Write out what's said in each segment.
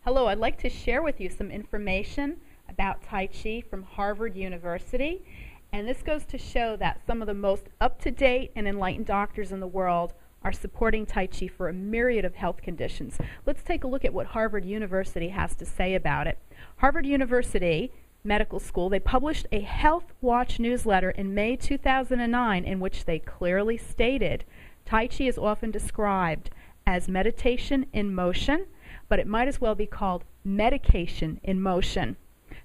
Hello, I'd like to share with you some information about Tai Chi from Harvard University. And this goes to show that some of the most up-to-date and enlightened doctors in the world are supporting Tai Chi for a myriad of health conditions. Let's take a look at what Harvard University has to say about it. Harvard University Medical School, they published a Health Watch newsletter in May 2009 in which they clearly stated Tai Chi is often described as meditation in motion, but it might as well be called medication in motion.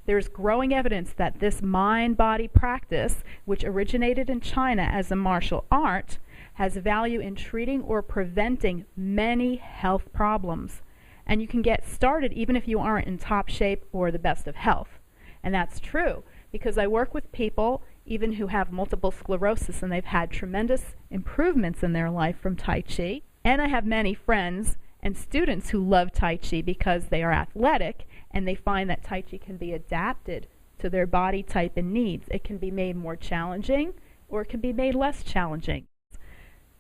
There's growing evidence that this mind-body practice, which originated in China as a martial art, has value in treating or preventing many health problems. And you can get started even if you aren't in top shape or the best of health. And that's true because I work with people even who have multiple sclerosis and they've had tremendous improvements in their life from Tai Chi. And I have many friends and students who love Tai Chi because they are athletic and they find that Tai Chi can be adapted to their body type and needs. It can be made more challenging or it can be made less challenging.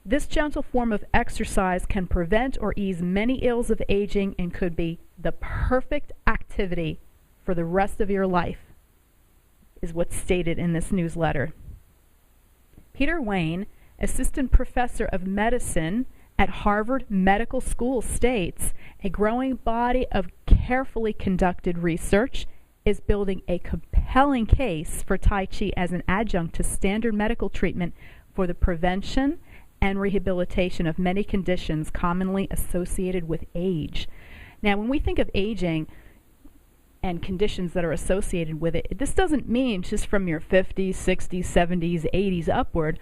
This gentle form of exercise can prevent or ease many ills of aging and could be the perfect activity for the rest of your life, is what's stated in this newsletter. Peter Wayne, assistant professor of medicine at Harvard Medical School, states a growing body of carefully conducted research is building a compelling case for Tai Chi as an adjunct to standard medical treatment for the prevention and rehabilitation of many conditions commonly associated with age. Now, when we think of aging and conditions that are associated with it, this doesn't mean just from your 50s, 60s, 70s, 80s upward.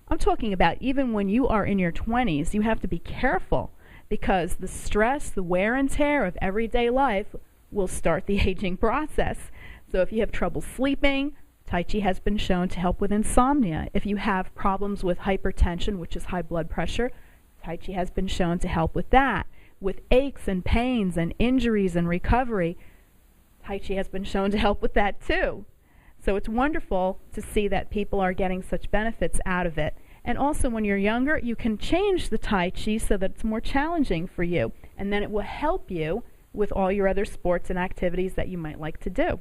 I'm talking about even when you are in your 20s, you have to be careful because the stress, the wear and tear of everyday life will start the aging process. So if you have trouble sleeping, Tai Chi has been shown to help with insomnia. If you have problems with hypertension, which is high blood pressure, Tai Chi has been shown to help with that. With aches and pains and injuries and recovery, Tai Chi has been shown to help with that too. So it's wonderful to see that people are getting such benefits out of it. And also when you're younger, you can change the Tai Chi so that it's more challenging for you. And then it will help you with all your other sports and activities that you might like to do.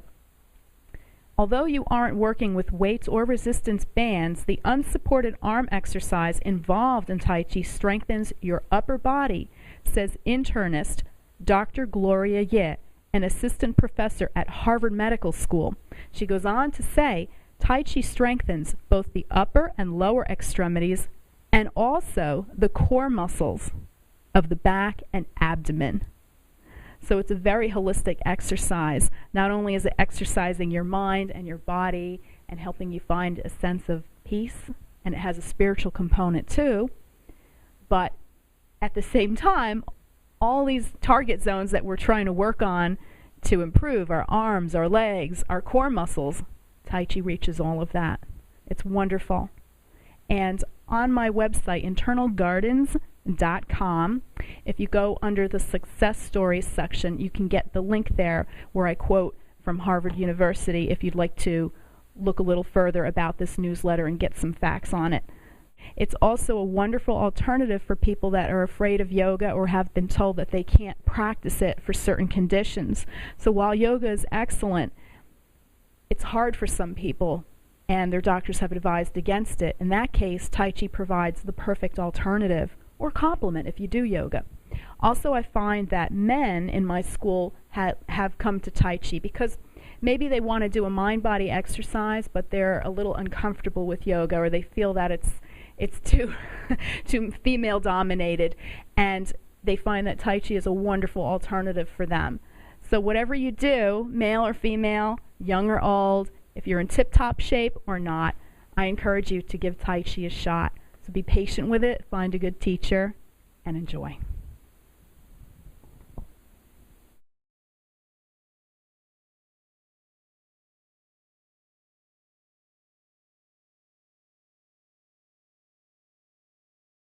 Although you aren't working with weights or resistance bands, the unsupported arm exercise involved in Tai Chi strengthens your upper body, says internist Dr. Gloria Ye, an assistant professor at Harvard Medical School. She goes on to say, Tai Chi strengthens both the upper and lower extremities and also the core muscles of the back and abdomen. So it's a very holistic exercise. Not only is it exercising your mind and your body and helping you find a sense of peace, and it has a spiritual component too, but at the same time, all these target zones that we're trying to work on to improve, our arms, our legs, our core muscles, Tai Chi reaches all of that. It's wonderful. And on my website, internalgardens.com, if you go under the success stories section, you can get the link there where I quote from Harvard University if you'd like to look a little further about this newsletter and get some facts on it. It's also a wonderful alternative for people that are afraid of yoga or have been told that they can't practice it for certain conditions. So while yoga is excellent, it's hard for some people and their doctors have advised against it. In that case, Tai Chi provides the perfect alternative or complement if you do yoga. Also, I find that men in my school have come to Tai Chi because maybe they want to do a mind-body exercise, but they're a little uncomfortable with yoga, or they feel that it's too too female-dominated, and they find that Tai Chi is a wonderful alternative for them. So whatever you do, male or female, young or old, if you're in tip-top shape or not, I encourage you to give Tai Chi a shot. So be patient with it, find a good teacher, and enjoy.